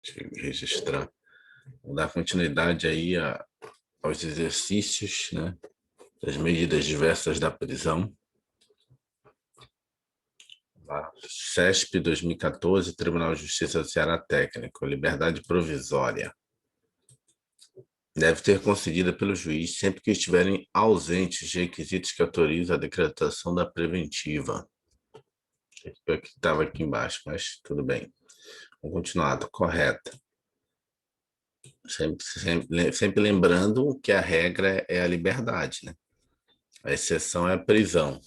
Deixa eu registrar. Vou dar continuidade aí aos exercícios, né, das medidas diversas da prisão. CESP 2014, Tribunal de Justiça do Ceará Técnico, liberdade provisória. Deve ter concedida pelo juiz sempre que estiverem ausentes de requisitos que autorizam a decretação da preventiva. Eu que estava aqui embaixo, mas tudo bem. Vamos continuar, correta. Sempre lembrando que a regra é a liberdade, né? A exceção é a prisão.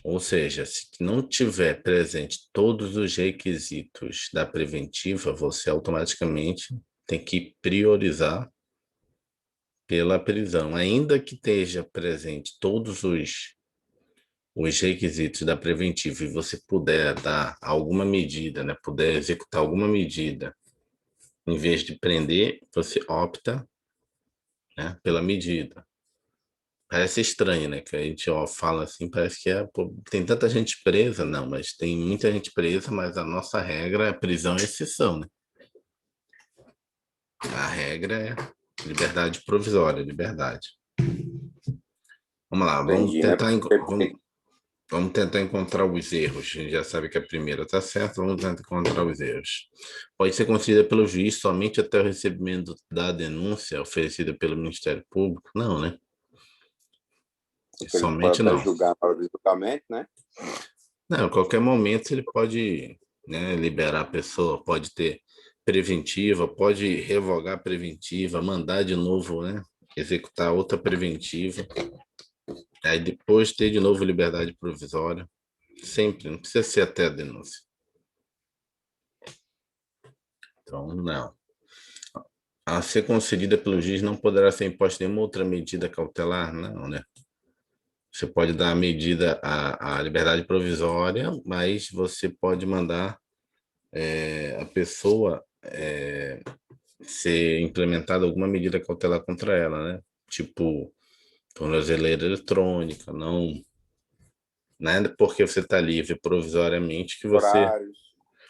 Ou seja, se não tiver presente todos os requisitos da preventiva, você automaticamente tem que priorizar pela prisão. Ainda que esteja presente todos os requisitos da preventiva e você puder dar alguma medida, né, puder executar alguma medida, em vez de prender, você opta, né, pela medida. Parece estranho, né? Que a gente fala assim, parece que pô, tem tanta gente presa, não, mas tem muita gente presa, mas a nossa regra é prisão e exceção, né? A regra é liberdade provisória, liberdade. Vamos lá, Entendi, né? vamos tentar encontrar os erros. A gente já sabe que a primeira está certa, vamos tentar encontrar os erros. Pode ser concedida pelo juiz somente até o recebimento da denúncia oferecida pelo Ministério Público? Não, né? Porque ele pode Somente até não. julgar na hora do julgamento, né? Não, a qualquer momento ele pode, né, liberar a pessoa, pode ter preventiva, pode revogar a preventiva, mandar de novo, né, executar outra preventiva, aí depois ter de novo liberdade provisória. Sempre, não precisa ser até a denúncia. Então, não. A ser concedida pelo juiz não poderá ser imposta nenhuma outra medida cautelar, não, né? Você pode dar a medida, a liberdade provisória, mas você pode mandar a pessoa ser implementada alguma medida cautelar contra ela, né? Tipo, tornozeleira eletrônica, não é porque você está livre provisoriamente que você Horários,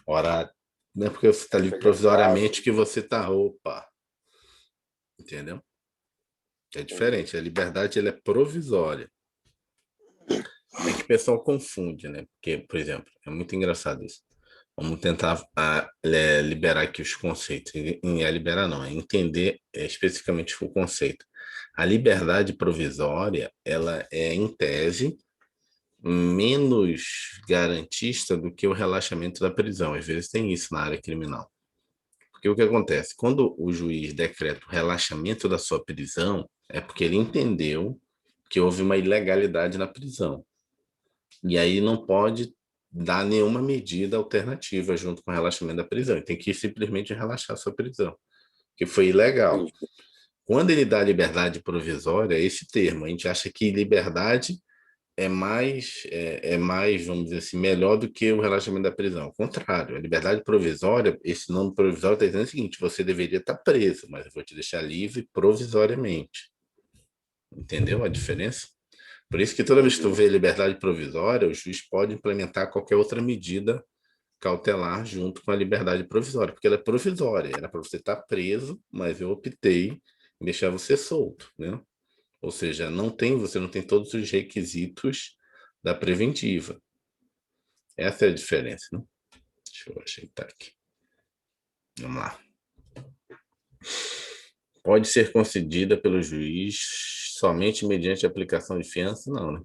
horário, não é porque você está livre provisoriamente expedientável, que você está, opa, entendeu? É entendi. diferente, a liberdade ela é provisória. É que o pessoal confunde, né? Porque, por exemplo, é muito engraçado isso. Vamos tentar liberar aqui os conceitos. É liberar, não, é entender especificamente o conceito. A liberdade provisória, ela é, em tese, menos garantista do que o relaxamento da prisão. Às vezes tem isso na área criminal. Porque o que acontece? Quando o juiz decreta o relaxamento da sua prisão, é porque ele entendeu que houve uma ilegalidade na prisão. E aí não pode dar nenhuma medida alternativa junto com o relaxamento da prisão. Ele tem que simplesmente relaxar a sua prisão, que foi ilegal. Entendi. Quando ele dá liberdade provisória, é esse termo. A gente acha que liberdade é mais, vamos dizer assim, melhor do que o relaxamento da prisão. Ao contrário, a liberdade provisória, esse nome provisório está dizendo o seguinte: você deveria estar preso, mas eu vou te deixar livre provisoriamente. Entendeu a diferença? Por isso que toda vez que tu Entendi. vê liberdade provisória, o juiz pode implementar qualquer outra medida cautelar junto com a liberdade provisória, porque ela é provisória, era para você estar preso, mas eu optei em deixar você solto, né? Ou seja, você não tem todos os requisitos da preventiva. Essa é a diferença, né? Deixa eu ajeitar aqui. Vamos lá. Pode ser concedida pelo juiz somente mediante aplicação de fiança? Não, né?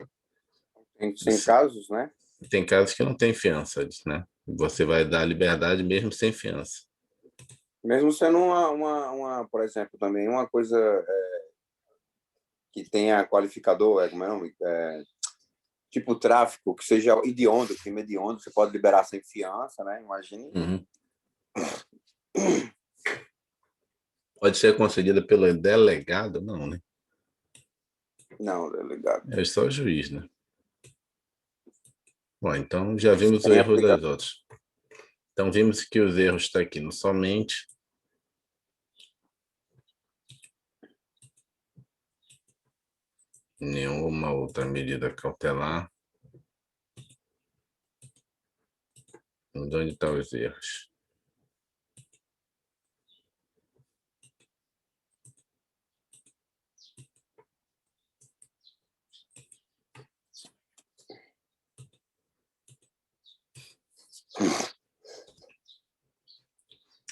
Tem casos, né? Tem casos que não tem fiança, né? Você vai dar liberdade mesmo sem fiança. Mesmo sendo por exemplo, também uma coisa que tenha qualificador, como é o nome? Tipo tráfico, que seja hediondo, crime hediondo, você pode liberar sem fiança, né? Imagine. Uhum. Pode ser concedida pelo delegado? Não, né? Não, delegado. É só o juiz, né? Bom, então já vimos o Sem erro aplicar. das outras. Então vimos que os erros estão aqui no somente. Nenhuma outra medida cautelar. Onde estão os erros?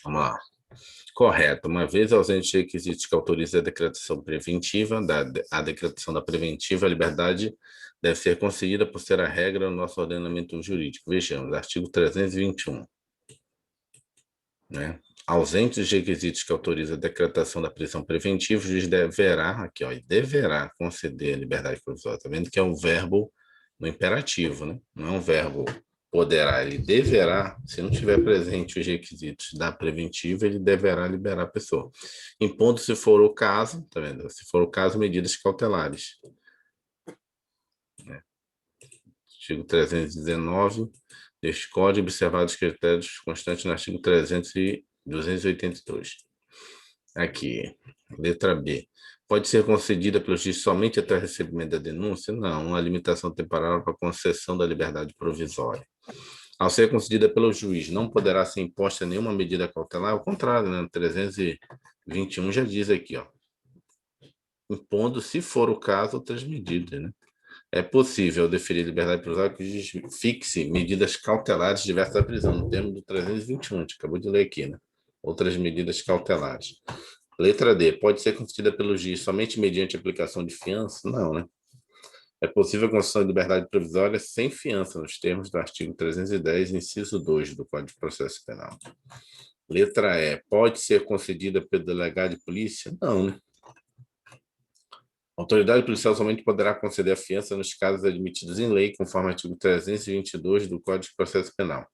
Vamos lá. Correto. Uma vez ausente requisitos que autorizem a decretação preventiva, a decretação da preventiva, a liberdade deve ser concedida por ser a regra no nosso ordenamento jurídico. Vejamos, artigo 321. Né? Ausentes os requisitos que autorizam a decretação da prisão preventiva, o juiz deverá, aqui, ó, deverá conceder a liberdade provisória. Está vendo que é um verbo no imperativo, né? Não é um verbo poderá, ele deverá, se não tiver presente os requisitos da preventiva, ele deverá liberar a pessoa. Impondo, se for o caso, tá vendo? Se for o caso, medidas cautelares. Artigo 319 deste Código, observados os critérios constantes no artigo 300 e 282. Aqui, letra B. Pode ser concedida pelo juiz somente até o recebimento da denúncia? Não, uma limitação temporária para concessão da liberdade provisória. Ao ser concedida pelo juiz, não poderá ser imposta nenhuma medida cautelar, ao contrário, né? 321 já diz aqui, ó, impondo, se for o caso, outras medidas, né? É possível deferir liberdade provisória que o juiz fixe medidas cautelares diversas da prisão, no termo do 321, a gente acabou de ler aqui, né? Outras medidas cautelares. Letra D. Pode ser concedida pelo juiz somente mediante aplicação de fiança? Não, né? É possível a concessão de liberdade provisória sem fiança, nos termos do artigo 310, inciso 2 do Código de Processo Penal. Letra E. Pode ser concedida pelo delegado de polícia? Não, né? A autoridade policial somente poderá conceder a fiança nos casos admitidos em lei, conforme o artigo 322 do Código de Processo Penal.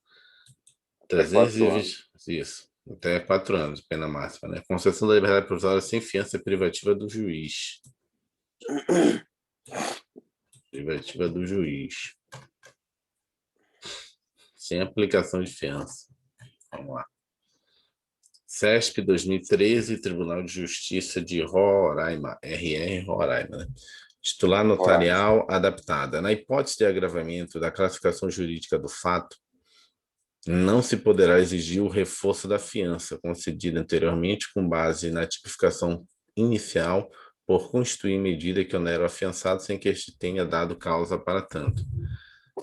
320, isso. Até 4 anos, pena máxima, né? Concessão da liberdade provisória sem fiança privativa do juiz. Privativa do juiz. Sem aplicação de fiança. Vamos lá. CESP 2013, Tribunal de Justiça de Roraima, RR Roraima, né? Titular notarial adaptada. Na hipótese de agravamento da classificação jurídica do fato, não se poderá exigir o reforço da fiança concedida anteriormente com base na tipificação inicial por constituir medida que onera o afiançado sem que este tenha dado causa para tanto.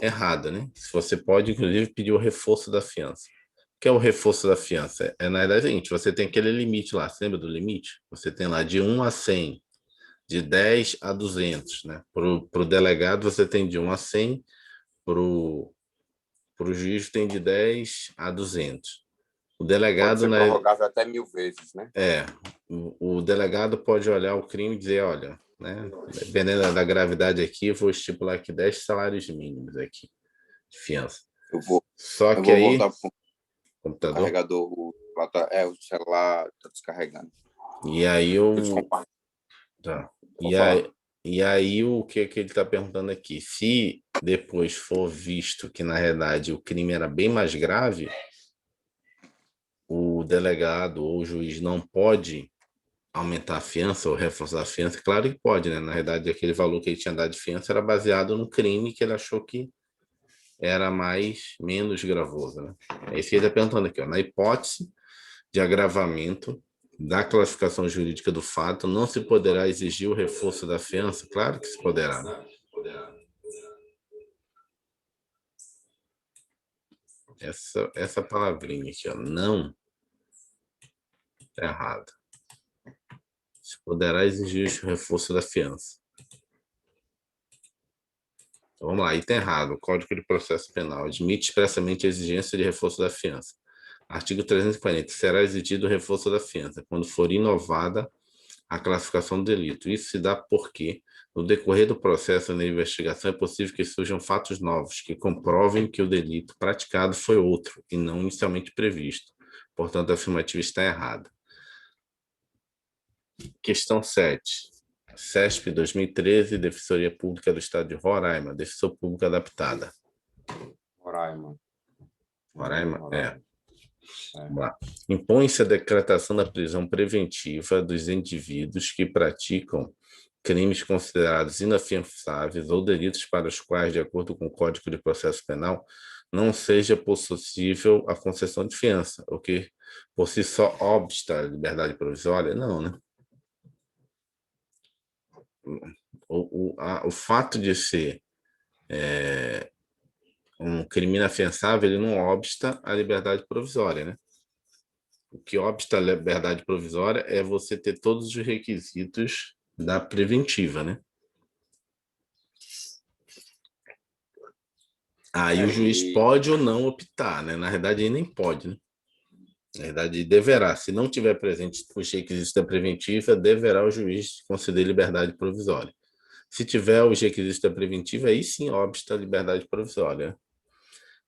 Errada, né? Você pode, inclusive, pedir o reforço da fiança. O que é o reforço da fiança? Na verdade, é o seguinte, você tem aquele limite lá, você lembra do limite? Você tem lá de 1 a 100, de 10 a 200, né? Para o delegado, você tem de 1 a 100, para o juiz tem de 10 a 200. O delegado, pode ser né? prorrogável até 1000 vezes, né? O delegado pode olhar o crime e dizer, olha, né? Dependendo da gravidade aqui, vou estipular aqui 10 salários mínimos aqui de fiança. Só eu que vou aí, voltar para o computador, carregador, o celular está descarregando. e aí tá. E aí o que ele está perguntando aqui? Se depois for visto que, na realidade, o crime era bem mais grave, o delegado ou o juiz não pode aumentar a fiança ou reforçar a fiança? Claro que pode, né? Na realidade, aquele valor que ele tinha dado de fiança era baseado no crime que ele achou que era menos gravoso, né? É isso que ele está perguntando aqui, ó. Na hipótese de agravamento da classificação jurídica do fato, não se poderá exigir o reforço da fiança? Claro que se poderá, né? Essa palavrinha aqui, ó, não, tá errado. Se poderá exigir o reforço da fiança. Então, vamos lá, item errado. O Código de Processo Penal admite expressamente a exigência de reforço da fiança. Artigo 340. Será exigido o reforço da fiança quando for inovada a classificação do delito. Isso se dá porque, no decorrer do processo da investigação, é possível que surjam fatos novos que comprovem que o delito praticado foi outro e não inicialmente previsto. Portanto, a afirmativa está errada. Questão 7. CESP 2013, Defensoria Pública do Estado de Roraima, Defensor Público Adaptada. Roraima. É. Vamos lá. Impõe-se a decretação da prisão preventiva dos indivíduos que praticam crimes considerados inafiançáveis ou delitos para os quais, de acordo com o Código de Processo Penal, não seja possível a concessão de fiança, o que por si só obsta a liberdade provisória? Não, né? O fato de ser um crime inafiançável, ele não obsta a liberdade provisória, né? O que obsta a liberdade provisória é você ter todos os requisitos da preventiva, né? Aí o juiz E pode ou não optar, né? Na verdade, ele nem pode, né? Na verdade, deverá. Se não tiver presente os requisitos da preventiva, deverá o juiz conceder liberdade provisória. Se tiver os requisitos da preventiva, aí sim obsta a liberdade provisória.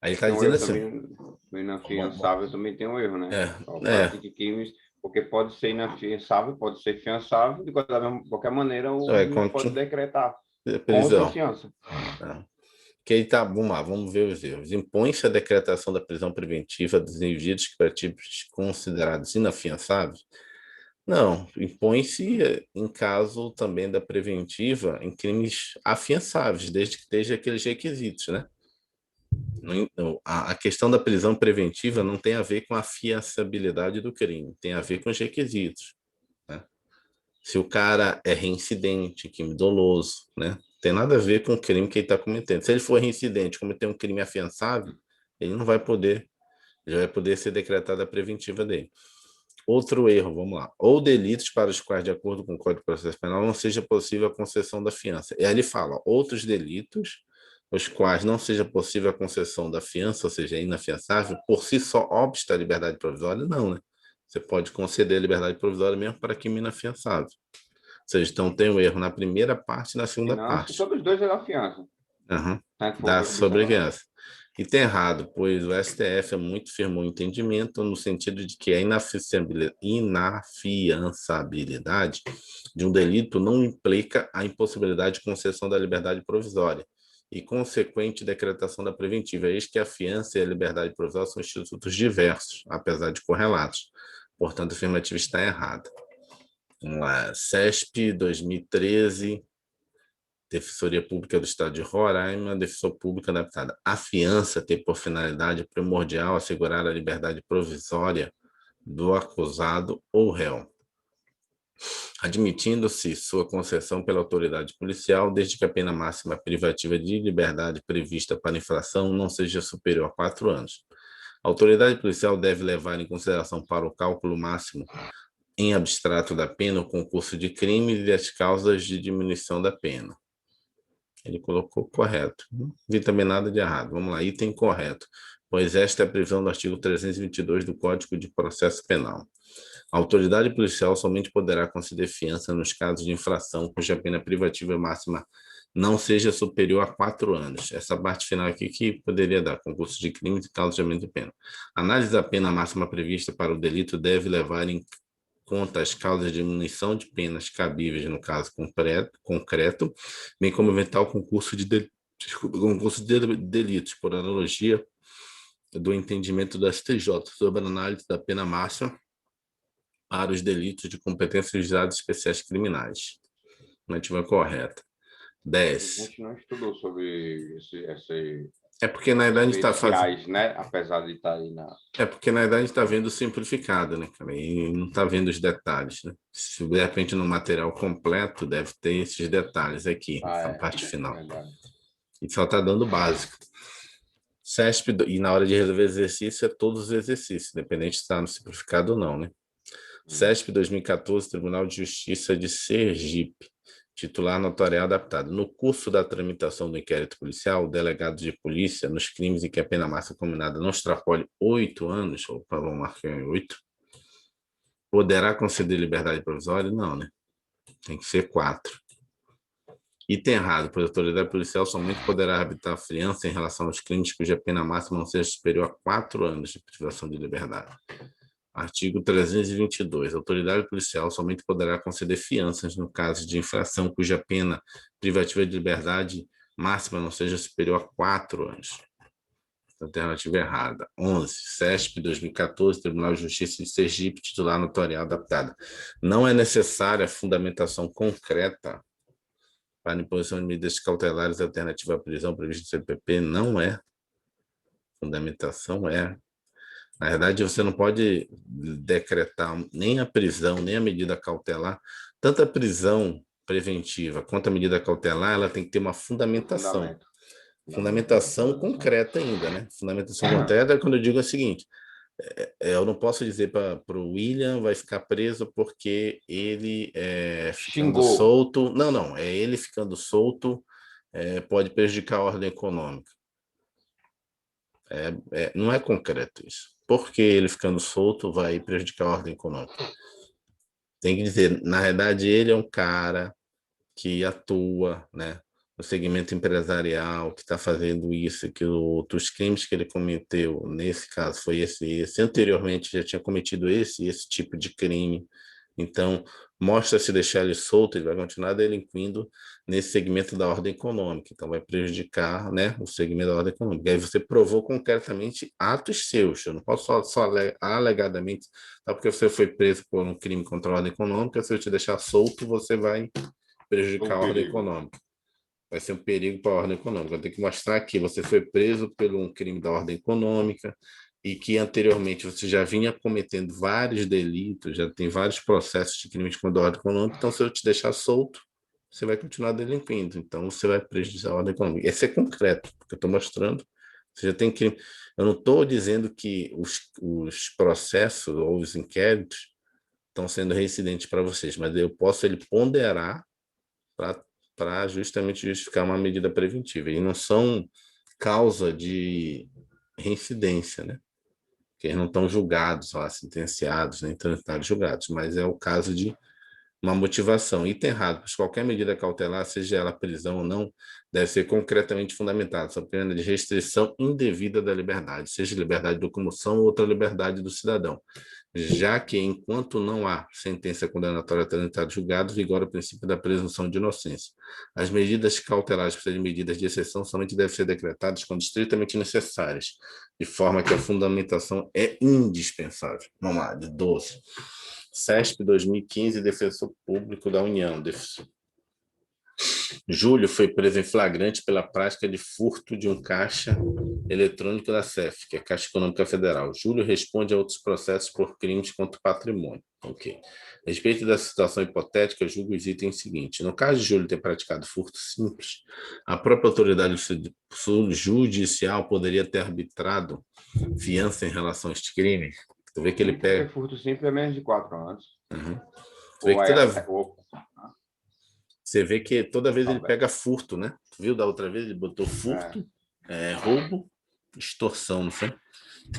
Aí ele está tem um dizendo erro assim, também no bom, inafiançável, também tem um erro, né? é, Só é, pratique crimes, porque pode ser inafiançável, pode ser fiançável, de qualquer maneira o é, juiz pode decretar contra a prisão. fiança. É. Que aí tá, vamos lá, vamos ver os erros. Impõe-se a decretação da prisão preventiva dos indivíduos que para tipos considerados inafiançáveis? Não, impõe-se em caso também da preventiva em crimes afiançáveis, desde que esteja aqueles requisitos, né? A questão da prisão preventiva não tem a ver com a afiançabilidade do crime, tem a ver com os requisitos, né? Se o cara é reincidente, crime doloso, né? Tem nada a ver com o crime que ele está cometendo. Se ele for reincidente, cometer um crime afiançável, ele não vai poder, já vai poder ser decretada a preventiva dele. Outro erro, vamos lá. Ou delitos para os quais, de acordo com o Código de Processo Penal, não seja possível a concessão da fiança. E aí ele fala, outros delitos, os quais não seja possível a concessão da fiança, ou seja, inafiançável, por si só obsta a liberdade provisória? Não, né? Você pode conceder a liberdade provisória mesmo para crime inafiançável. Ou seja, então tem um erro na primeira parte e na Se segunda não, se parte. todos os dois é da fiança, Uhum. tá? Que for Da observar. sobrecriança. E tem errado, pois o STF é muito firmou o entendimento no sentido de que a inafiançabilidade de um delito não implica a impossibilidade de concessão da liberdade provisória e consequente decretação da preventiva. Eis que a fiança e a liberdade provisória são institutos diversos, apesar de correlatos. Portanto, a afirmativa está errada. Vamos lá. CESP 2013, Defensoria Pública do Estado de Roraima, Defensor Público adaptada. A fiança tem por finalidade primordial assegurar a liberdade provisória do acusado ou réu, admitindo-se sua concessão pela autoridade policial, desde que a pena máxima privativa de liberdade prevista para infração não seja superior a 4 anos. A autoridade policial deve levar em consideração para o cálculo máximo em abstrato da pena o concurso de crimes e as causas de diminuição da pena. Ele colocou correto. Não vi também nada de errado. Vamos lá, item correto. Pois esta é a previsão do artigo 322 do Código de Processo Penal. A autoridade policial somente poderá conceder fiança nos casos de infração cuja pena privativa máxima não seja superior a 4 anos. Essa parte final aqui que poderia dar concurso de crimes e causa de aumento de pena. A análise da pena máxima prevista para o delito deve levar em conta as causas de diminuição de penas cabíveis no caso concreto, bem como eventual concurso de delitos, por analogia do entendimento do STJ sobre a análise da pena máxima para os delitos de competência dos juizados especiais criminais. Nativa correta. A 10. gente não estudou sobre É porque na verdade a gente está fazendo. especiais, né? Apesar de estar aí na. É porque na verdade a gente está vendo simplificado, né, cara? E não está vendo os detalhes, né? Se de repente no material completo deve ter esses detalhes aqui, Ah, na é. parte final. Verdade. E só está dando básico. CESP, e na hora de resolver exercício, é todos os exercícios, independente se está no simplificado ou não, né? CESP 2014, Tribunal de Justiça de Sergipe, titular notarial adaptado. No curso da tramitação do inquérito policial, o delegado de polícia, nos crimes em que a pena máxima combinada não extrapole 8 anos, opa, vamos marcar em 8, poderá conceder liberdade provisória? Não, né? Tem que ser 4. Item errado, pois a autoridade policial somente poderá habitar a fiança em relação aos crimes cuja pena máxima não seja superior a 4 anos de privação de liberdade. Artigo 322. A autoridade policial somente poderá conceder fianças no caso de infração cuja pena privativa de liberdade máxima não seja superior a 4 anos. Alternativa errada. 11. CESP 2014, Tribunal de Justiça de Sergipe, titular notarial adaptada. Não é necessária a fundamentação concreta para imposição de medidas cautelares alternativa à prisão prevista no CPP. Não é. Fundamentação é. Na verdade, você não pode decretar nem a prisão, nem a medida cautelar. Tanto a prisão preventiva quanto a medida cautelar, ela tem que ter uma fundamentação. Fundamento. Fundamentação concreta ainda, né? Fundamentação concreta é quando eu digo o seguinte: Eu não posso dizer para o William vai ficar preso porque ele ficando Xingou. solto. Não, não, é ele ficando solto pode prejudicar a ordem econômica. Não é concreto isso. Por que ele ficando solto vai prejudicar a ordem econômica? Tem que dizer, na verdade, ele é um cara que atua, né, no segmento empresarial, que está fazendo isso, que os crimes que ele cometeu, nesse caso, foi esse. Anteriormente já tinha cometido esse tipo de crime. Então, mostra se deixar ele solto, ele vai continuar delinquindo nesse segmento da ordem econômica. Então, vai prejudicar, né, o segmento da ordem econômica. E aí você provou concretamente atos seus. Eu não posso só alegadamente, só porque você foi preso por um crime contra a ordem econômica, se eu te deixar solto, você vai prejudicar Um a ordem perigo. econômica. Vai ser um perigo para a ordem econômica. Vai ter que mostrar que você foi preso por um crime da ordem econômica e que anteriormente você já vinha cometendo vários delitos, já tem vários processos de crimes contra a ordem econômica. Então, se eu te deixar solto, você vai continuar delinquindo. Então, você vai prejudicar a ordem econômica. Esse é concreto, porque eu estou mostrando. Você já tem crime. Eu não estou dizendo que os processos ou os inquéritos estão sendo reincidentes para vocês, mas eu posso ele ponderar para justamente justificar uma medida preventiva. E não são causa de reincidência, né? Porque eles não estão julgados, lá, sentenciados, nem transitados julgados, mas é o caso de uma motivação. E tem errado, pois qualquer medida cautelar, seja ela prisão ou não, deve ser concretamente fundamentada, sob pena de restrição indevida da liberdade, seja liberdade de locomoção ou outra liberdade do cidadão, já que, enquanto não há sentença condenatória transitada julgado, vigora o princípio da presunção de inocência. As medidas cautelares, por serem medidas de exceção, somente devem ser decretadas quando estritamente necessárias, de forma que a fundamentação é indispensável. Vamos lá, de 12. CESP 2015, Defensor Público da União. Júlio foi preso em flagrante pela prática de furto de um caixa eletrônico da CEF, que é a Caixa Econômica Federal. Júlio responde a outros processos por crimes contra o patrimônio. Ok. A respeito da situação hipotética, julgo os itens seguintes. No caso de Júlio ter praticado furto simples, a própria autoridade judicial poderia ter arbitrado fiança em relação a este crime. Tu vê que ele Sim, porque pega. furto simples é menos de 4 anos. Uhum. Tu vê Ou que aí, toda ou, Você vê que toda vez ele também. pega furto, né? Tu viu da outra vez? Ele botou furto, roubo, extorsão, não foi?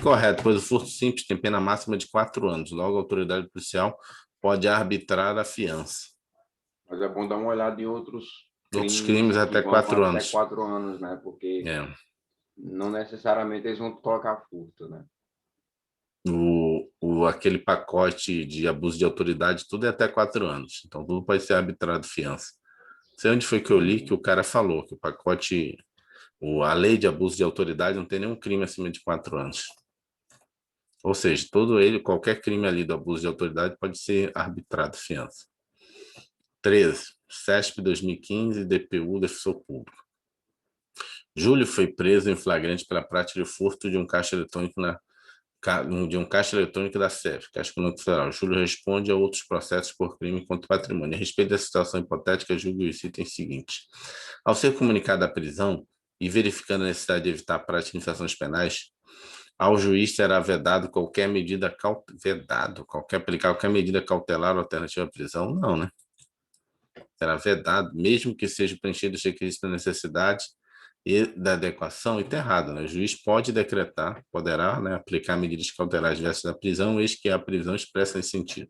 Correto, pois o furto simples tem pena máxima de 4 anos. Logo, a autoridade policial pode arbitrar a fiança. Mas é bom dar uma olhada em outros Outros crimes crimes que até vão 4 até anos. 4 anos, né? Porque É. não necessariamente eles vão colocar furto, né? Aquele pacote de abuso de autoridade, tudo é até 4 anos. Então, tudo pode ser arbitrado fiança. Não sei onde foi que eu li que o cara falou que o pacote, a lei de abuso de autoridade não tem nenhum crime acima de 4 anos. Ou seja, qualquer crime ali do abuso de autoridade pode ser arbitrado fiança. 13. CESP 2015, DPU, Defensor Público. Júlio foi preso em flagrante pela prática de furto de um caixa eletrônico da CEF, Caixa Econômica Federal. Júlio responde a outros processos por crime contra o patrimônio. A respeito da situação hipotética, julgo os itens seguintes. Ao ser comunicado a prisão e verificando a necessidade de evitar a prática de infrações penais, ao juiz será vedado qualquer medida aplicar qualquer medida cautelar ou alternativa à prisão? Não, né? Será vedado, mesmo que seja preenchido os requisitos da necessidade e da adequação, e está errado, né? O juiz poderá, né, aplicar medidas cautelares diversas da prisão, eis que a prisão expressa nesse sentido.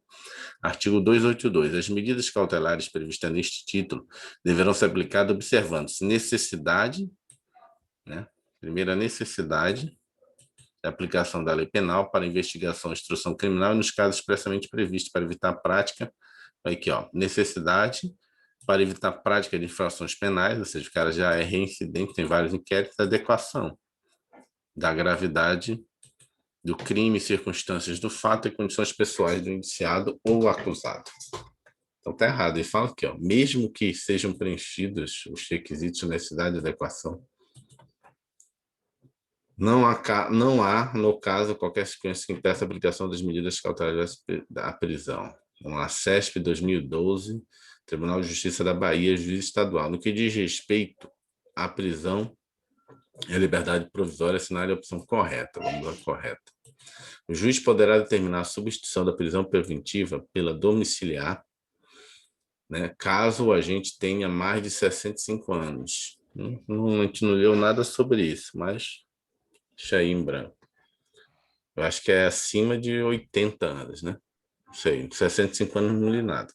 Artigo 282. As medidas cautelares previstas neste título deverão ser aplicadas observando-se necessidade, né? Primeira necessidade, a aplicação da lei penal para investigação e instrução criminal e nos casos expressamente previstos para evitar a prática, aqui, ó, necessidade para evitar a prática de infrações penais, ou seja, o cara já é reincidente, tem vários inquéritos, adequação da gravidade do crime, circunstâncias do fato e condições pessoais do indiciado ou acusado. Então tá errado. Ele fala aqui, ó, mesmo que sejam preenchidos os requisitos de necessidade e adequação, não há, no caso, qualquer sequência que impeça a aplicação das medidas cautelares da prisão. Vamos lá, CESP 2012, Tribunal de Justiça da Bahia, juiz estadual. No que diz respeito à prisão e à liberdade provisória, assinale a opção correta. Vamos à correta. O juiz poderá determinar a substituição da prisão preventiva pela domiciliar, né, caso o agente tenha mais de 65 anos. A gente não leu nada sobre isso, mas deixa aí em branco. Eu acho que é acima de 80 anos, né? Não sei, 65 anos não li nada.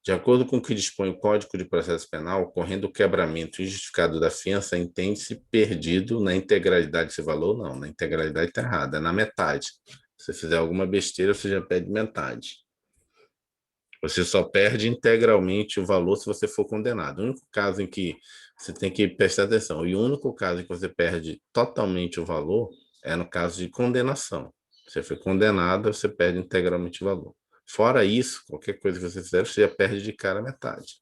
De acordo com o que dispõe o Código de Processo Penal, ocorrendo o quebramento injustificado da fiança, entende-se perdido na integralidade desse valor? Não, na integralidade está errada, é na metade. Se você fizer alguma besteira, você já perde metade. Você só perde integralmente o valor se você for condenado. O único caso em que você tem que prestar atenção, e o único caso em que você perde totalmente o valor é no caso de condenação. Você foi condenado, você perde integralmente o valor. Fora isso, qualquer coisa que você fizer, você já perde de cara a metade.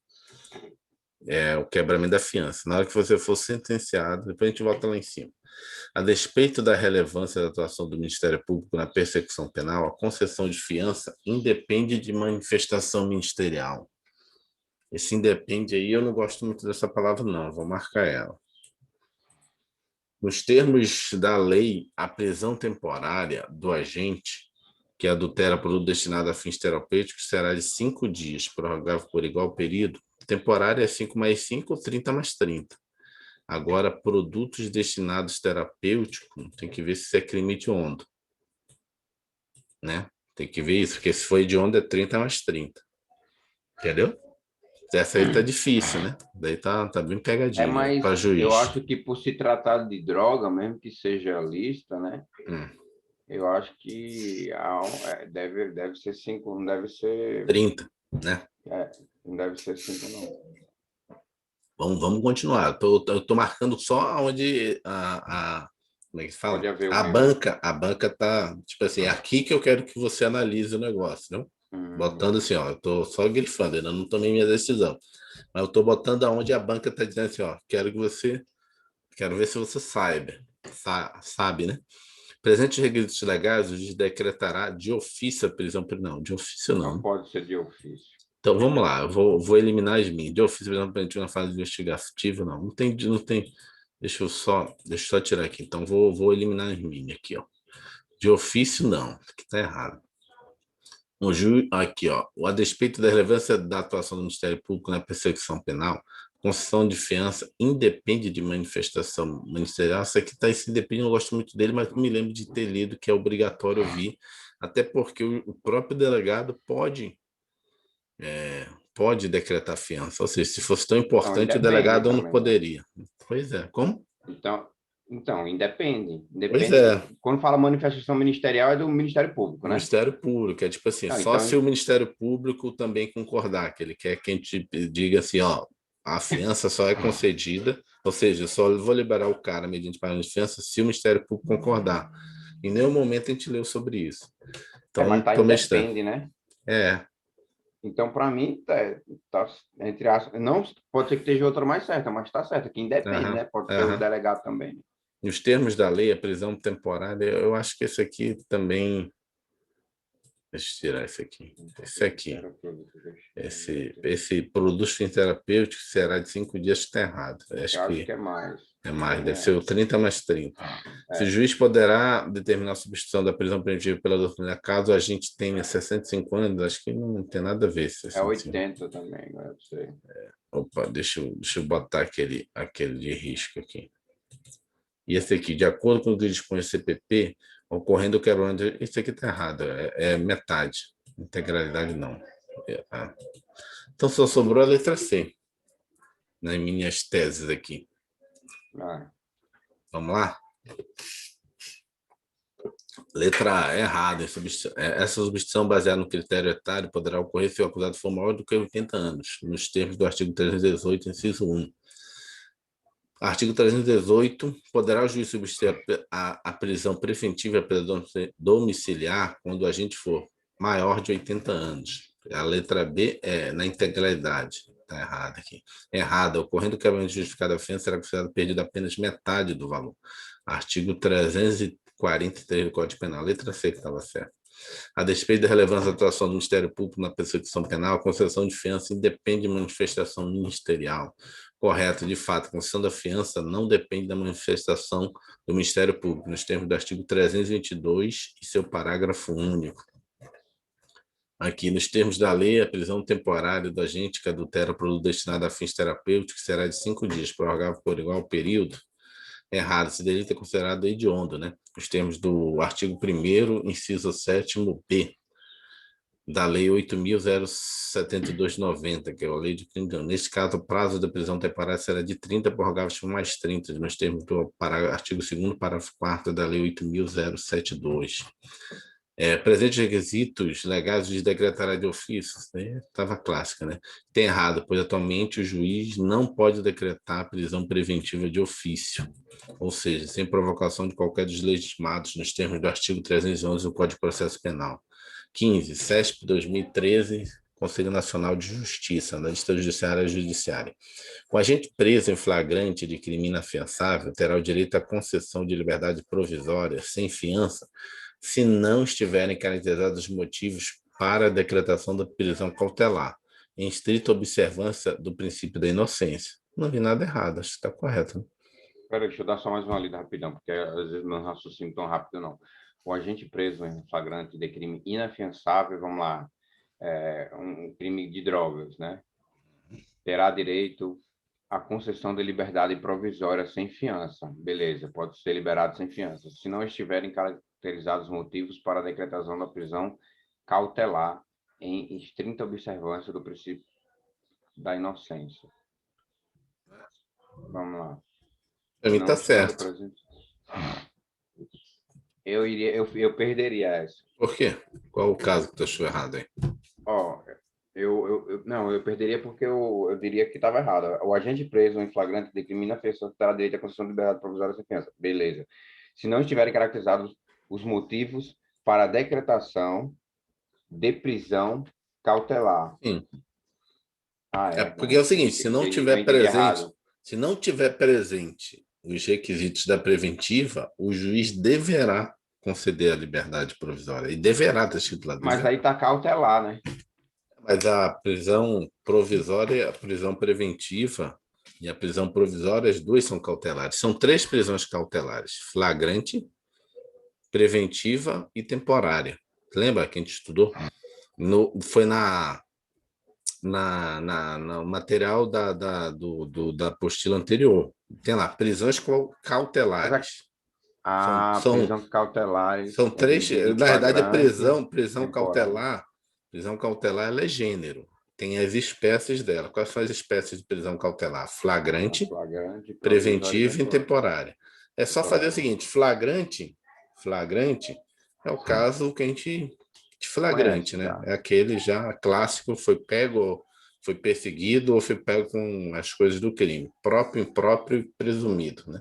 É o quebramento da fiança. Na hora que você for sentenciado, depois a gente volta lá em cima. A despeito da relevância da atuação do Ministério Público na persecução penal, a concessão de fiança independe de manifestação ministerial. Esse independe aí, eu não gosto muito dessa palavra, não, vou marcar ela. Nos termos da lei, a prisão temporária do agente que adultera produto destinado a fins terapêuticos será de 5 dias, prorrogável por igual período. Temporária é 5 mais 5, 30 mais 30. Agora, produtos destinados terapêuticos, tem que ver se isso é crime hediondo, né? Tem que ver isso, porque se for hediondo é 30 mais 30. Entendeu? Essa aí tá difícil, né? Daí tá bem pegadinho para Mas eu juiz. acho que por se tratar de droga, mesmo que seja lista, né? Eu acho que deve ser 5, não deve ser 30, né? Não deve ser 5, não. Vamos continuar. Eu tô marcando só onde como é que fala? Pode haver A um erro. banca tá, tipo assim, é aqui que eu quero que você analise o negócio, não? Botando assim, ó, eu tô só grifando, ainda não tomei minha decisão. Mas eu tô botando aonde a banca tá dizendo assim, ó, quero ver se você sabe, né? Presente os requisitos legais, o juiz decretará de ofício a prisão, não, de ofício não, Não né? pode ser de ofício. Então vamos lá, eu vou eliminar as minhas. De ofício, prisão preventiva na fase investigativa, não. Não tem. Deixa eu só tirar aqui. Então vou eliminar as minhas aqui, ó. De ofício, não. Aqui tá errado. O juiz, aqui, ó. A despeito da relevância da atuação do Ministério Público na persecução penal, concessão de fiança independe de manifestação ministerial. Isso aqui tá esse independe, eu não gosto muito dele, mas me lembro de ter lido que é obrigatório ouvir, até porque o próprio delegado pode decretar fiança. Ou seja, se fosse tão importante, o delegado não também, né? poderia. Pois é. Como? Então, independe. Pois é. Quando fala manifestação ministerial, é do Ministério Público, né? Ministério Público, é tipo assim, só se o Ministério Público também concordar, que ele quer que a gente diga assim, ó, a fiança só é concedida, ou seja, eu só vou liberar o cara mediante pagamento de fiança se o Ministério Público concordar. Em nenhum momento a gente leu sobre isso. Então, mas tá independe, né? É. Então, para mim, tá entre aspas, não pode ser que esteja outra mais certa, mas está certa, que independe, né? Pode ser o delegado também. Nos termos da lei, a prisão temporária, eu acho que esse aqui também. Deixa eu tirar esse aqui. Esse aqui. Esse produto terapêutico será de 5 dias, está errado. Acho que é mais. É mais, deve ser o 30 mais 30. Se o juiz poderá determinar a substituição da prisão preventiva pela doutrina caso a gente tenha 65 anos, acho que não tem nada a ver. 65. É 80 também, não sei. Opa, deixa eu botar aquele de risco aqui. E esse aqui, de acordo com o que dispõe o CPP, ocorrendo o quebramento, esse aqui está errado, é metade, integralidade não. Então só sobrou a letra C, nas minhas teses aqui. Vamos lá? Letra A, errada. Essa substituição baseada no critério etário poderá ocorrer se o acusado for maior do que 80 anos, nos termos do artigo 318, inciso 1. Artigo 318, poderá o juiz substituir a prisão preventiva pela domiciliar quando o agente for maior de 80 anos. A letra B é na integralidade. Está errada aqui. Errada. Ocorrendo o quebramento justificado da ofensa, será considerado perdido apenas metade do valor. Artigo 343 do Código Penal. Letra C que estava certa. A despeito da relevância da atuação do Ministério Público na persecução penal, a concessão de fiança independe de manifestação ministerial. Correto, de fato, a concessão da fiança não depende da manifestação do Ministério Público, nos termos do artigo 322 e seu parágrafo único. Aqui, nos termos da lei, a prisão temporária do agente que adultera produto destinado a fins terapêuticos será de 5 dias, prorrogável por igual período. Errado, esse delito é considerado hediondo, né? Os termos do artigo 1º, inciso 7º-B, da Lei 8.072/90, que é a Lei de Crime. Neste caso, o prazo da prisão temporária será de 30, prorrogáveis por mais 30, nos termos do artigo 2º, parágrafo 4º da Lei 8.072. Presente requisitos legais de decretar de ofício, estava clássica, né? Tem errado, pois atualmente o juiz não pode decretar prisão preventiva de ofício, ou seja, sem provocação de qualquer dos legitimados, nos termos do artigo 311 do Código de Processo Penal. 15. CESP 2013, Conselho Nacional de Justiça, da Lista Judiciária. O agente preso em flagrante de crime inafiançável terá o direito à concessão de liberdade provisória sem fiança, se não estiverem caracterizados os motivos para a decretação da prisão cautelar, em estrita observância do princípio da inocência. Não vi nada errado, acho que está correto. Né? Peraí, deixa eu dar só mais uma lida rapidão, porque às vezes não raciocínio tão rápido, não. O agente preso em flagrante de crime inafiançável, vamos lá, um crime de drogas, né? Terá direito à concessão de liberdade provisória sem fiança. Beleza, pode ser liberado sem fiança. Se não estiverem caracterizados motivos para a decretação da prisão cautelar em estrita observância do princípio da inocência. Vamos lá. Para mim está certo. Eu perderia essa. Por quê? Qual o caso que tu achou errado aí? Eu perderia porque eu diria que estava errado. O agente preso em flagrante de crime inafiançável terá direito à concessão de liberdade provisória sem fiança. Beleza. Se não estiverem caracterizados os motivos para a decretação de prisão cautelar. Sim. Porque é o seguinte, se não tiver presente os requisitos da preventiva, o juiz deverá conceder a liberdade provisória. E deverá ter escrito lá. Mas aí está cautelar, né? Mas a prisão provisória, a prisão preventiva e a prisão provisória, as duas são cautelares. São 3 prisões cautelares: flagrante, preventiva e temporária. Lembra que a gente estudou? Foi no material da apostila anterior. Tem lá, prisões cautelares. Prisão cautelar. São 3, na verdade, a prisão cautelar. Prisão cautelar ela é gênero. Tem as espécies dela. Quais são as espécies de prisão cautelar? Flagrante preventiva e temporária. É só fazer o seguinte: flagrante é o caso que a gente de flagrante, né? É aquele já clássico, foi pego, foi perseguido ou foi pego com as coisas do crime, próprio, impróprio e presumido, né?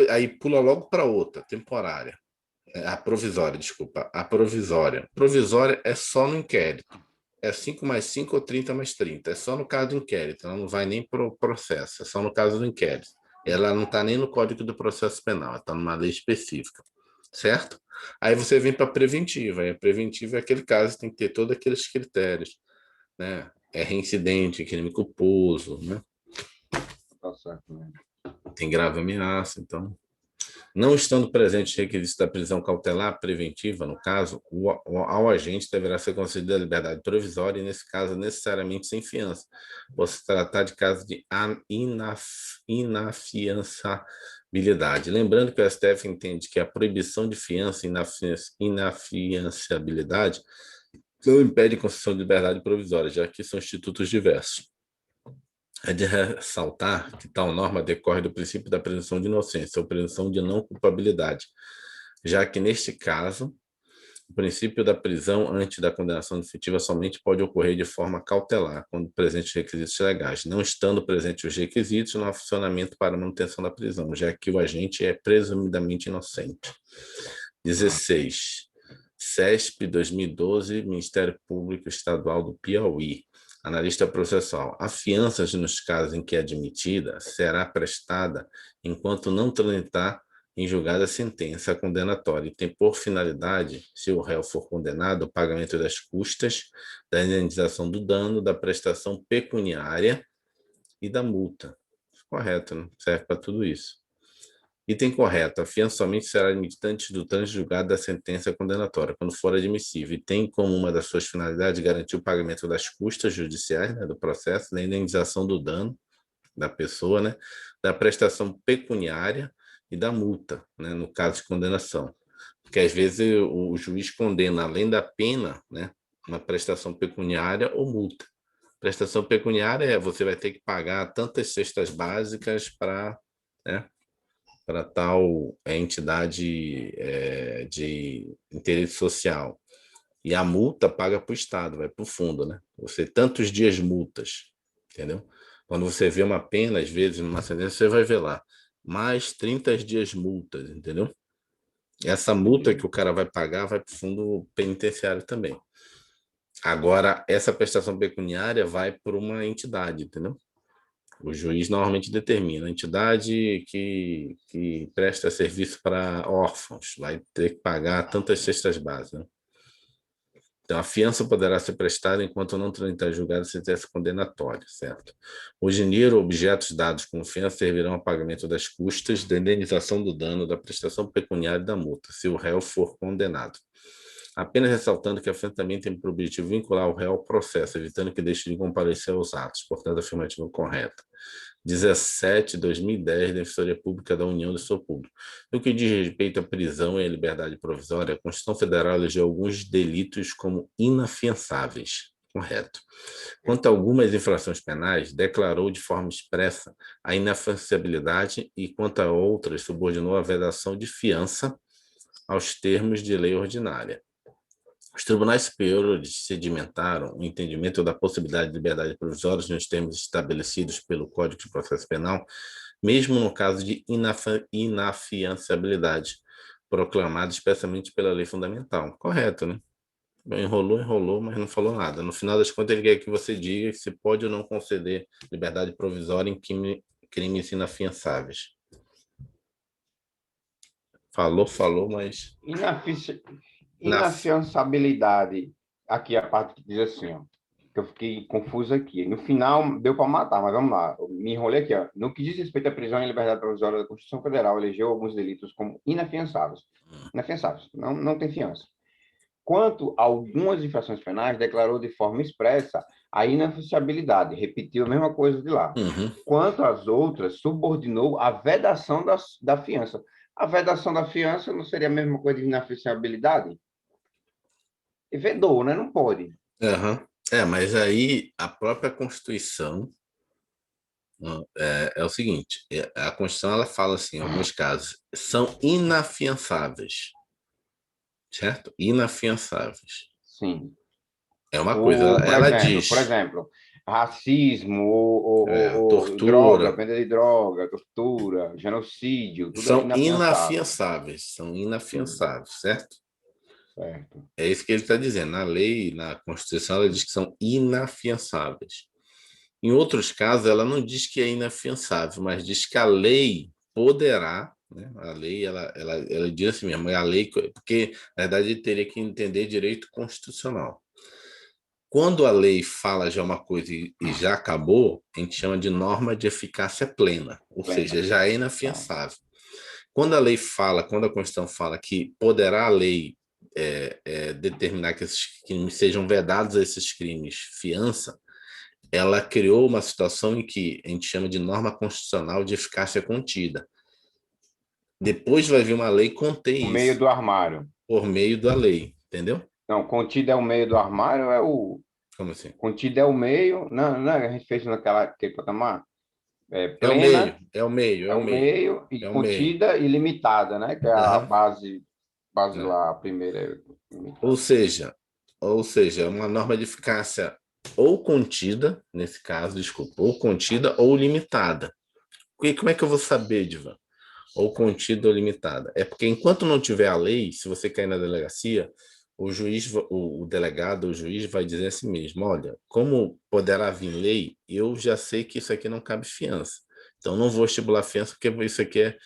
Aí pula logo para outra, temporária. A provisória, desculpa. A provisória. Provisória é só no inquérito. É 5 mais 5 ou 30 mais 30. É só no caso do inquérito. Ela não vai nem para o processo. É só no caso do inquérito. Ela não está nem no Código do Processo Penal. Ela está numa lei específica. Certo? Aí você vem para a preventiva. E a preventiva é aquele caso que tem que ter todos aqueles critérios. Né? É reincidente, crime culposo. Né? Tá certo, né? Tem grave ameaça. Então... Não estando presente os requisitos da prisão cautelar preventiva, no caso, ao agente deverá ser concedida a liberdade provisória e, nesse caso, necessariamente sem fiança, por se tratar de caso de inafiançabilidade. Lembrando que o STF entende que a proibição de fiança e inafiançabilidade não impede a concessão de liberdade provisória, já que são institutos diversos. É de ressaltar que tal norma decorre do princípio da presunção de inocência ou presunção de não culpabilidade, já que, neste caso, o princípio da prisão antes da condenação definitiva somente pode ocorrer de forma cautelar, quando presentes os requisitos legais, não estando presentes os requisitos, não há funcionamento para a manutenção da prisão, já que o agente é presumidamente inocente. 16. CESP 2012, Ministério Público Estadual do Piauí. Analista processual. A fiança, nos casos em que é admitida, será prestada enquanto não transitar em julgada a sentença condenatória e tem por finalidade, se o réu for condenado, o pagamento das custas, da indenização do dano, da prestação pecuniária e da multa. Correto, né? Serve para tudo isso. Item correto. A fiança somente será admitida antes do trânsito julgado da sentença condenatória, quando for admissível, e tem como uma das suas finalidades garantir o pagamento das custas judiciais, né, do processo, da indenização do dano da pessoa, né, da prestação pecuniária e da multa, né, no caso de condenação. Porque às vezes o juiz condena, além da pena, né, uma prestação pecuniária ou multa. Prestação pecuniária é você vai ter que pagar tantas cestas básicas para, né, para tal entidade de interesse social. E a multa paga para o Estado, vai para o fundo, né? Você tantos dias multas, entendeu? Quando você vê uma pena, às vezes, numa sentença, você vai ver lá, mais 30 dias multas, entendeu? Essa multa que o cara vai pagar vai para o fundo penitenciário também. Agora, essa prestação pecuniária vai para uma entidade, entendeu? O juiz normalmente determina a entidade que presta serviço para órfãos, vai ter que pagar tantas cestas básicas, né? Então, a fiança poderá ser prestada enquanto não tramitar julgado sentença condenatória, certo? O dinheiro ou objetos dados como fiança servirão ao pagamento das custas, da indenização do dano, da prestação pecuniária e da multa, se o réu for condenado. Apenas ressaltando que a fiança também tem por objetivo vincular o réu ao processo, evitando que deixe de comparecer aos atos, portanto, a afirmativa correta. 17/2010 da Defensoria Pública da União do Setor Público. No que diz respeito à prisão e à liberdade provisória, a Constituição Federal elegeu alguns delitos como inafiançáveis. Correto. Quanto a algumas infrações penais, declarou de forma expressa a inafiançabilidade e, quanto a outras, subordinou a vedação de fiança aos termos de lei ordinária. Os tribunais superiores sedimentaram o entendimento da possibilidade de liberdade provisória nos termos estabelecidos pelo Código de Processo Penal, mesmo no caso de inafiançabilidade, proclamado especialmente pela lei fundamental. Correto, né? Enrolou, mas não falou nada. No final das contas, ele quer que você diga se pode ou não conceder liberdade provisória em crimes inafiançáveis. Falou, mas... Inafiançabilidade. Aqui a parte que diz assim, ó, que eu fiquei confuso aqui. No final deu para matar, mas vamos lá. Eu me enrolei aqui, ó. No que diz respeito à prisão e liberdade provisória da Constituição Federal, elegeu alguns delitos como inafiançáveis. Inafiançáveis, não tem fiança. Quanto a algumas infrações penais, declarou de forma expressa a inafiançabilidade, repetiu a mesma coisa de lá. Uhum. Quanto às outras, subordinou a vedação da fiança. A vedação da fiança não seria a mesma coisa de inafiançabilidade? E vedou, né? Não pode. Uhum. Mas aí a própria Constituição é o seguinte, a Constituição ela fala assim, em alguns casos, são inafiançáveis, certo? Inafiançáveis. Sim. É uma coisa, ela diz... Por exemplo, racismo, tortura, droga, venda de droga, tortura, genocídio, tudo são é inafiançáveis, certo? Certo. É isso que ele está dizendo. Na lei, na Constituição, ela diz que são inafiançáveis. Em outros casos, ela não diz que é inafiançável, mas diz que a lei poderá, né? A lei, ela diz assim mesmo, é a lei, porque, na verdade, ele teria que entender direito constitucional. Quando a lei fala já uma coisa e já acabou, a gente chama de norma de eficácia plena, ou seja, já é inafiançável. Quando a lei fala, quando a Constituição fala que poderá a lei determinar que esses crimes sejam vedados a esses crimes fiança, ela criou uma situação em que a gente chama de norma constitucional de eficácia contida. Depois vai vir uma lei conter isso. O meio do armário. Por meio da lei, entendeu? Não, contida é o meio do armário, é o... Como assim? Contida é o meio... Não, a gente fez aquele patamar. Plena, é o meio e contida meio. E limitada, né? Que é a base lá, a primeira. Ou seja, uma norma de eficácia ou contida, nesse caso, desculpa, ou contida ou limitada. E como é que eu vou saber, Divan? Ou contida ou limitada? É porque enquanto não tiver a lei, se você cair na delegacia, o juiz, o delegado, o juiz vai dizer assim mesmo, olha, como poderá vir lei, eu já sei que isso aqui não cabe fiança. Então, não vou estipular fiança, porque isso aqui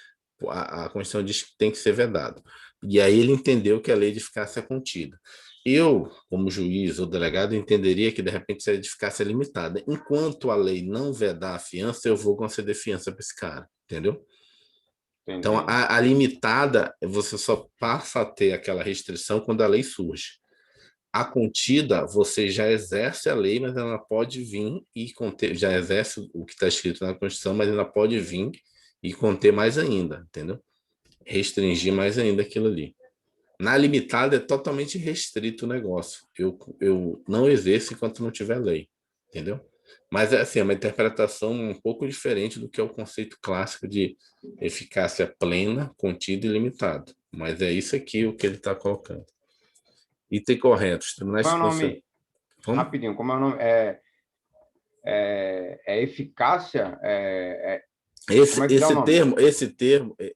a Constituição diz que tem que ser vedado. E aí ele entendeu que a lei de eficácia é contida. Eu, como juiz ou delegado, entenderia que, de repente, a lei de eficácia é limitada. Enquanto a lei não vedar a fiança, eu vou conceder fiança para esse cara, entendeu? Então, Entendi. a limitada, você só passa a ter aquela restrição quando a lei surge. A contida, você já exerce a lei, mas ela pode vir e conter, já exerce o que está escrito na Constituição, mas ela pode vir e conter mais ainda, entendeu? Restringir mais ainda aquilo ali. Na limitada é totalmente restrito o negócio. Eu não exerço enquanto não tiver lei, entendeu? Mas assim, é uma interpretação um pouco diferente do que é o conceito clássico de eficácia plena, contida e limitada. Mas é isso aqui o que ele está colocando. Item correto. Os tribunais Qual é o nome? Como? Rapidinho, como é o nome? É eficácia? Como é que dá o nome?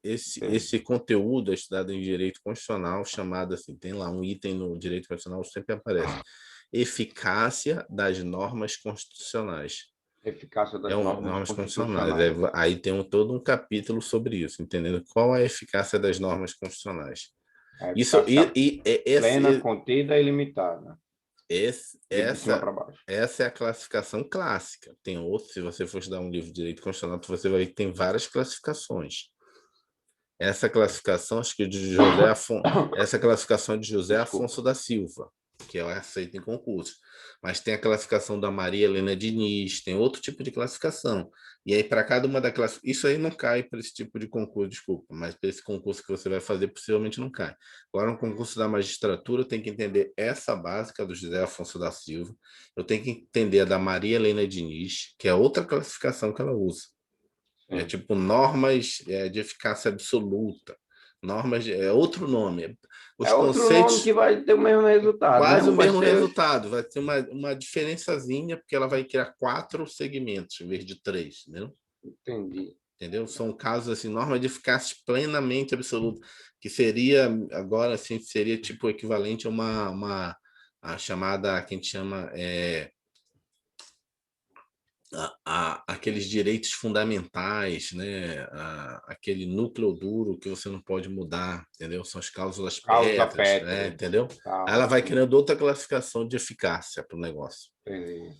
Esse conteúdo é estudado em direito constitucional, chamado assim, tem lá um item no direito constitucional, sempre aparece. Eficácia das normas constitucionais. Eficácia das normas Normas constitucionais. constitucionais. Aí tem todo um capítulo sobre isso, entendendo qual é a eficácia das normas constitucionais. A Isso eficácia plena, esse, contida e limitada. De cima para baixo. essa é a classificação clássica. Tem outro, se você for estudar um livro de direito constitucional, você vai ver que tem várias classificações. Essa classificação, acho que de essa classificação é de José Afonso da Silva, que é aceita em concurso. Mas tem a classificação da Maria Helena Diniz, tem outro tipo de classificação. E aí, para cada uma da classe, isso aí não cai para esse tipo de concurso, desculpa, mas para esse concurso que você vai fazer, possivelmente não cai. Agora, no concurso da magistratura, eu tenho que entender essa básica do José Afonso da Silva, eu tenho que entender a da Maria Helena Diniz, que é outra classificação que ela usa. É tipo normas de eficácia absoluta. Normas é outro nome. Os outro conceitos, nome que vai ter o mesmo resultado, quase né? o mesmo resultado. Vai ter uma diferençazinha, porque ela vai criar 4 segmentos em vez de 3, entendeu? Entendi. Entendeu? São casos assim, norma de eficácia plenamente absoluta, que seria agora assim, seria tipo equivalente a a chamada que a gente chama aqueles direitos fundamentais, né? Aquele núcleo duro que você não pode mudar, entendeu? São as cláusulas Causa pétreas, pétrea. entendeu? Tá, Aí ela vai criando outra classificação de eficácia para o negócio. entendi.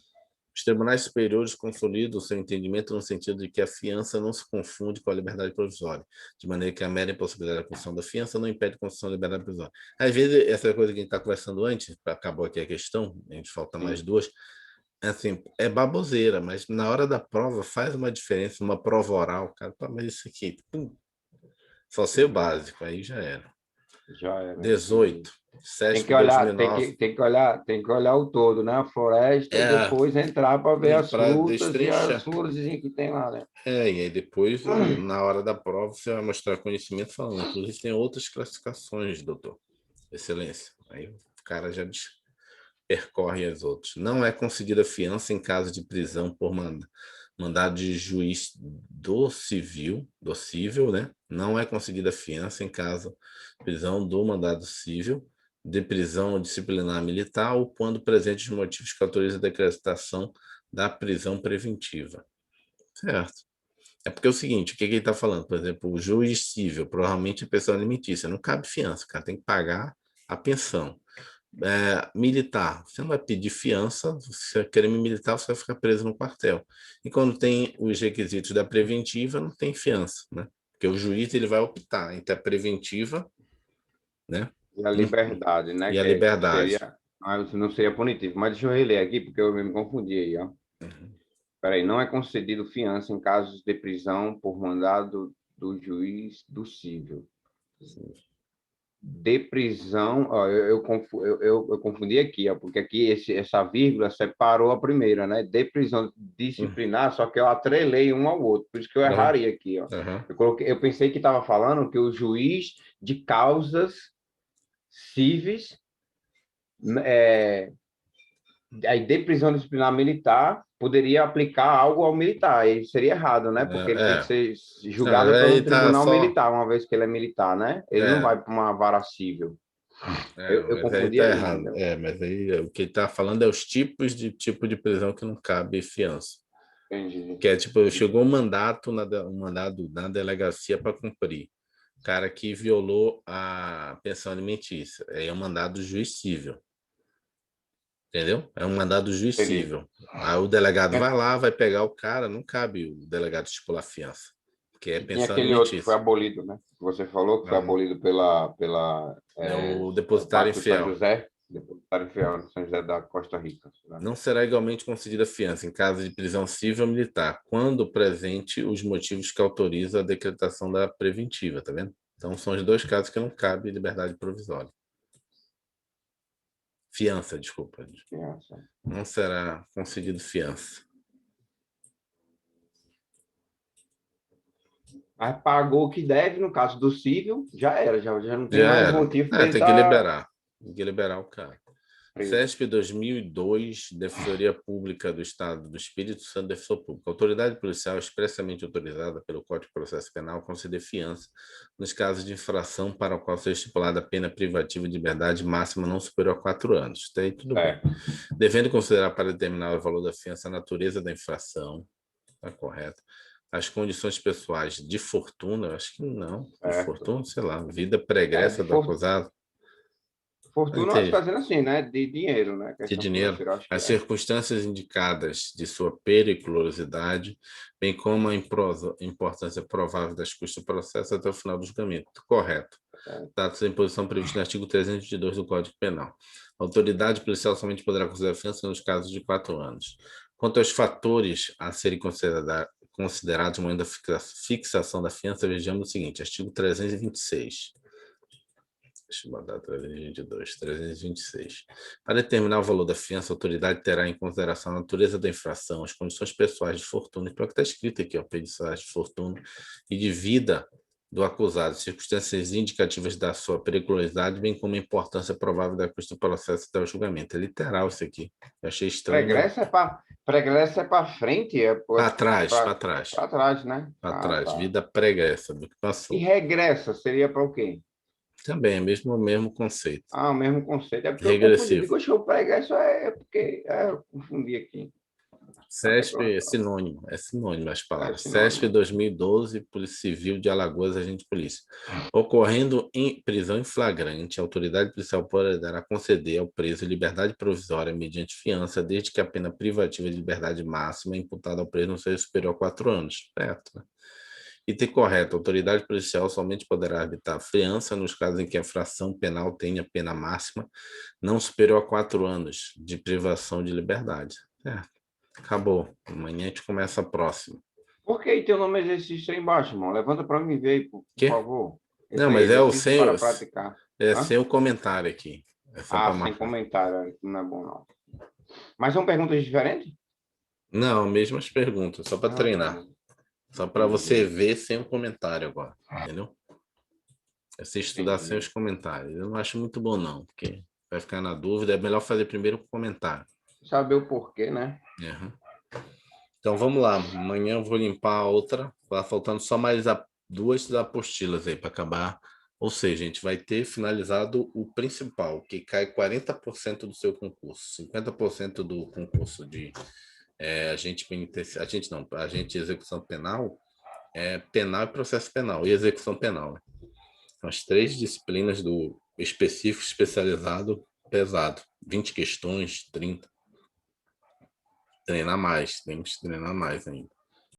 Os tribunais superiores consolidam o seu entendimento no sentido de que a fiança não se confunde com a liberdade provisória, de maneira que a mera impossibilidade da concessão da fiança não impede a concessão da liberdade provisória. Às vezes, essa coisa que a gente está conversando antes, acabou aqui a questão, a gente falta mais duas, assim, é baboseira, mas na hora da prova faz uma diferença, uma prova oral, cara, mas isso aqui, só ser o básico, aí já era. Já era. 18, Tem SESP que olhar, 2009. tem que olhar o todo, né? A floresta e depois entrar para ver as para frutas e as destrinchar. florzinhas que tem lá, né? E aí depois, na hora da prova, você vai mostrar conhecimento falando. Inclusive, tem outras classificações, doutor. Excelência. Aí o cara já percorre as outras. Não é concedida fiança em caso de prisão por mandado de juiz do civil, né? Não é concedida fiança em caso de prisão do mandado civil, de prisão disciplinar militar ou quando presentes os motivos que autorizam a decretação da prisão preventiva. Certo. É porque é o seguinte, o que ele está falando? Por exemplo, o juiz civil, provavelmente é pessoa alimentícia, não cabe fiança, o cara tem que pagar a pensão. Militar, você não vai pedir fiança, se é crime militar, você vai ficar preso no quartel. E quando tem os requisitos da preventiva, não tem fiança, né? Porque o juiz ele vai optar entre a preventiva, né? E a liberdade, né? E a liberdade. Não seria punitivo. Mas deixa eu reler aqui, porque eu me confundi aí, ó. Peraí, não é concedido fiança em casos de prisão por mandado do juiz do civil. De prisão, ó, eu confundi aqui, ó, porque aqui essa vírgula separou a primeira, né? De prisão disciplinar, só que eu atrelei um ao outro, por isso que eu erraria aqui, ó. Eu pensei que estava falando que o juiz de causas cíveis, aí de prisão disciplinar militar, poderia aplicar algo ao militar, aí seria errado, né? Porque ele tem que ser julgado pelo tribunal militar, uma vez que ele é militar, né? Ele não vai para uma vara civil. Eu confundi tá aí. Errado. Mas aí o que ele está falando é os tipos de prisão que não cabe fiança. Entendi. Que é tipo, chegou um mandado na delegacia para cumprir. cara que violou a pensão alimentícia. É um mandado do juiz civil. Entendeu? É um mandado do juiz Entendi. civil. Aí o delegado É. vai lá, vai pegar o cara, não cabe o delegado estipular fiança, que é E tem pensão aquele outro que foi alimentícia. abolido, né? Que você falou que foi Não, abolido pela é o depositário Pacto de São infiel. José, depositário infiel de São José da Costa Rica. Né? Não será igualmente concedida fiança em caso de prisão civil ou militar, quando presente os motivos que autorizam a decretação da preventiva, tá vendo? Então, são os dois casos que não cabe liberdade provisória. Fiança, desculpa. Fiança. Não será concedido fiança. Mas pagou o que deve, no caso do civil, já era, já não tem Já mais era. motivo para ele Tem que estar liberar. Tem que liberar o cara. preso. CESP 2002, Defensoria Pública do Estado do Espírito Santo, Defensor Público. Autoridade policial expressamente autorizada pelo Código de Processo Penal a conceder fiança nos casos de infração para o qual seja estipulada a pena privativa de liberdade máxima não superior a 4 anos. Está aí tudo bem. Devendo considerar para determinar o valor da fiança a natureza da infração, está correto, as condições pessoais de fortuna, acho que não, de fortuna, sei lá, vida pregressa do acusado. Fortuna, nós fazendo assim, né? De dinheiro, né? De dinheiro, as circunstâncias indicadas de sua periculosidade, bem como a importância provável das custas do processo até o final do julgamento. Correto. Dados da imposição prevista no artigo 322 do Código Penal. A autoridade policial somente poderá considerar fiança nos casos de 4 anos. Quanto aos fatores a serem considerados no momento da fixação da fiança, vejamos o seguinte, artigo 326. Deixa eu mandar 322, 326. Para determinar o valor da fiança, a autoridade terá em consideração a natureza da infração, as condições pessoais de fortuna, e para o que está escrito aqui, pessoais de fortuna e de vida do acusado, circunstâncias indicativas da sua periculosidade, bem como a importância provável da custa do processo até o julgamento. É literal isso aqui. Eu achei estranho. Pregressa é para frente? Para trás. Para trás, né? Para trás. Tá. Vida pregressa do que passou. E regressa seria para o quê? Também, o mesmo conceito. O mesmo conceito. É porque regressivo. Eu confundi. O pregressa é porque eu confundi aqui. CESP é sinônimo as palavras. CESP 2012, Polícia Civil de Alagoas, agente de polícia. Ocorrendo em prisão em flagrante, a autoridade policial poderá conceder ao preso liberdade provisória mediante fiança, desde que a pena privativa de liberdade máxima imputada ao preso não seja superior a 4 anos. Certo, né? Item correto, a autoridade policial somente poderá arbitrar fiança nos casos em que a infração penal tenha pena máxima não superior a 4 anos de privação de liberdade. Certo. Acabou. Amanhã a gente começa a próxima. Por que tem o nome exercício aí embaixo, irmão? Levanta para mim ver, por favor. Esse não, mas é o sem, para praticar. Sem o comentário aqui. Sem comentário. Não é bom, não. Mas são perguntas diferentes? Não, mesmas perguntas, só para treinar. Só para você ver sem o comentário agora, entendeu? É você estudar sem os comentários. Eu não acho muito bom, não, porque vai ficar na dúvida. É melhor fazer primeiro o comentário. Saber o porquê, né? Uhum. Então, vamos lá. Amanhã eu vou limpar a outra. Vai faltando só mais 2 apostilas aí para acabar. Ou seja, a gente vai ter finalizado o principal, que cai 40% do seu concurso. 50% do concurso de agente penitenciário. Agente de execução penal. Penal e processo penal. E execução penal. Né? São as 3 disciplinas do específico, especializado, pesado. 20 questões, 30. Treinar mais, temos que treinar mais ainda.